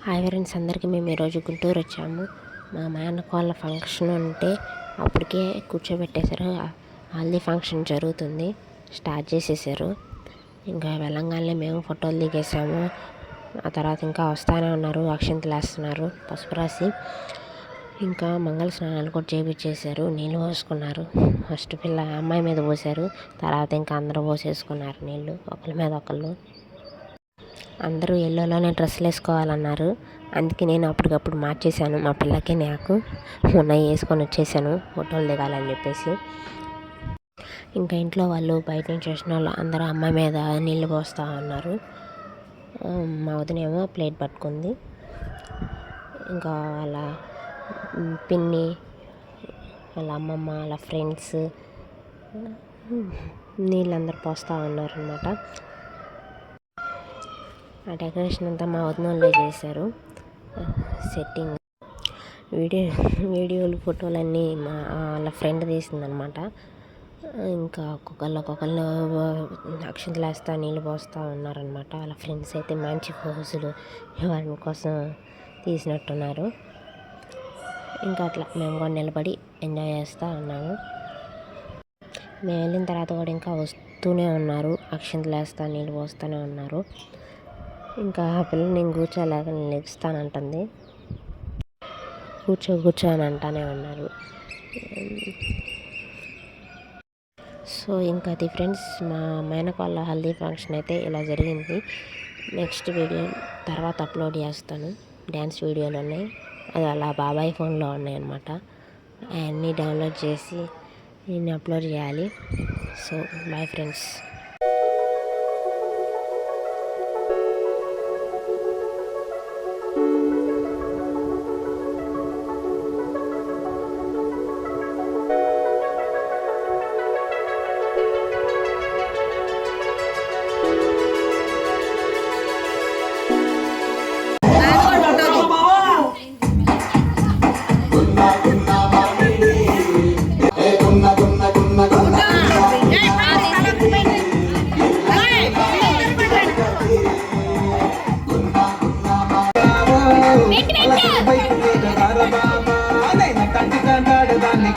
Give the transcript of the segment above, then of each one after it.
Hi friends, అందరికీ మేము ఈరోజు గుంటూరు వచ్చాము. మా మేనకోళ్ళ ఫంక్షన్ ఉంటే అప్పటికే కూర్చోబెట్టేశారు. హల్దీ ఫంక్షన్ జరుగుతుంది, స్టార్ట్ చేసేసారు. ఇంకా వెళ్ళంగానే మేము ఫోటోలు దిగేసాము. ఆ తర్వాత ఇంకా వస్తూనే ఉన్నారు, అక్షింతలు వేస్తున్నారు పసుపు రాసి. ఇంకా మంగళ స్నానాలు కూడా చేయించేశారు. నీళ్ళు పోసుకున్నారు. ఫస్ట్ పిల్ల అమ్మాయి మీద పోసారు, తర్వాత ఇంకా అందరూ పోసేసుకున్నారు నీళ్ళు ఒకరి మీద ఒకళ్ళు. అందరూ ఎల్లోలోనే డ్రెస్సులు వేసుకోవాలన్నారు. అందుకే నేను అప్పటికప్పుడు మార్చేశాను. మా పిల్లకి నాకు మొన్న వేసుకొని వచ్చేసాను ఫోటోలు దిగాలని చెప్పేసి. ఇంకా ఇంట్లో వాళ్ళు బయట నుంచి వచ్చిన వాళ్ళు అందరూ అమ్మాయి మీద నీళ్ళు పోస్తూ ఉన్నారు. మా వదినేమో ప్లేట్ పట్టుకుంది. ఇంకా వాళ్ళ పిన్ని, వాళ్ళ అమ్మమ్మ, వాళ్ళ ఫ్రెండ్స్ నీళ్ళు అందరు పోస్తూ ఉన్నారు అన్నమాట. ఆ డెకరేషన్ అంతా మా వదినోళ్ళే చేశారు. సెట్టింగ్ వీడియోలు ఫోటోలన్నీ వాళ్ళ ఫ్రెండ్ తీసిందనమాట. ఇంకా ఒక్కొక్కళ్ళు అక్షంతలు వేస్తూ నీళ్ళు పోస్తూ ఉన్నారనమాట. వాళ్ళ ఫ్రెండ్స్ అయితే మంచి ఫోజులు వారి కోసం తీసినట్టున్నారు. ఇంకా అట్లా మేము కూడా నిలబడి ఎంజాయ్ చేస్తూ ఉన్నాము. మేము వెళ్ళిన తర్వాత కూడా ఇంకా వస్తూనే ఉన్నారు, అక్షంతలు వేస్తూ నీళ్ళు పోస్తూనే ఉన్నారు. ఇంకా ఆ పిల్ల నేను కూర్చోలేక నేను లెగుస్తానంటుంది. కూర్చో అని అంటానే ఉన్నారు. సో ఇంకా అది ఫ్రెండ్స్, మా మేనకోళ్ళ హల్దీ ఫంక్షన్ అయితే ఇలా జరిగింది. నెక్స్ట్ వీడియో తర్వాత అప్లోడ్ చేస్తాను. డ్యాన్స్ వీడియోలు ఉన్నాయి, అది అలా బాబాయ్ ఫోన్లో ఉన్నాయి అన్నమాట. అవన్నీ డౌన్లోడ్ చేసి నేను అప్లోడ్ చేయాలి. So bye friends.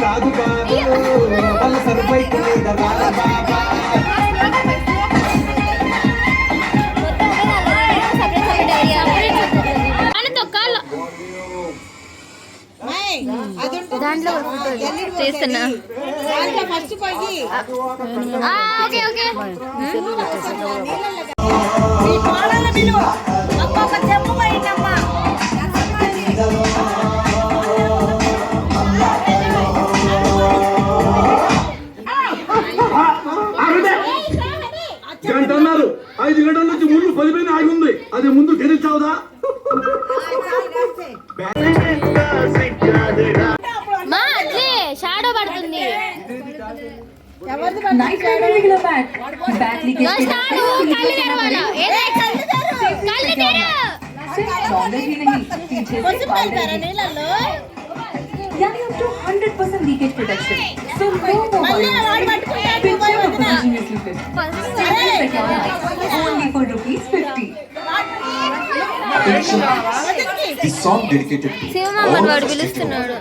కాదు బాబు సరిపోయి దాంట్లో చేస్తున్నా. ఓకే ఓకే గంట అన్నారు, 5 గంటల నుంచి ముందు 10 పైన ఆగి ఉంది. అది ముందు గెలిచావుదా? షాడో పడుతుంది. यानी up to 100% leakage protection. So no only for ₹50. This song dedicated to శివమామన్ వాడు పిలుస్తున్నాడు.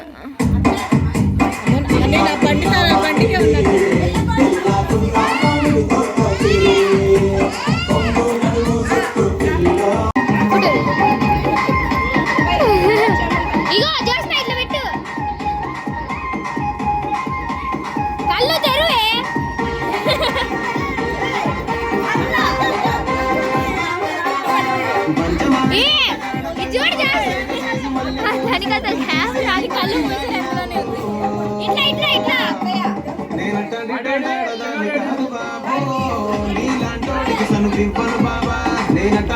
నీలాంటి బాబా నేనంటే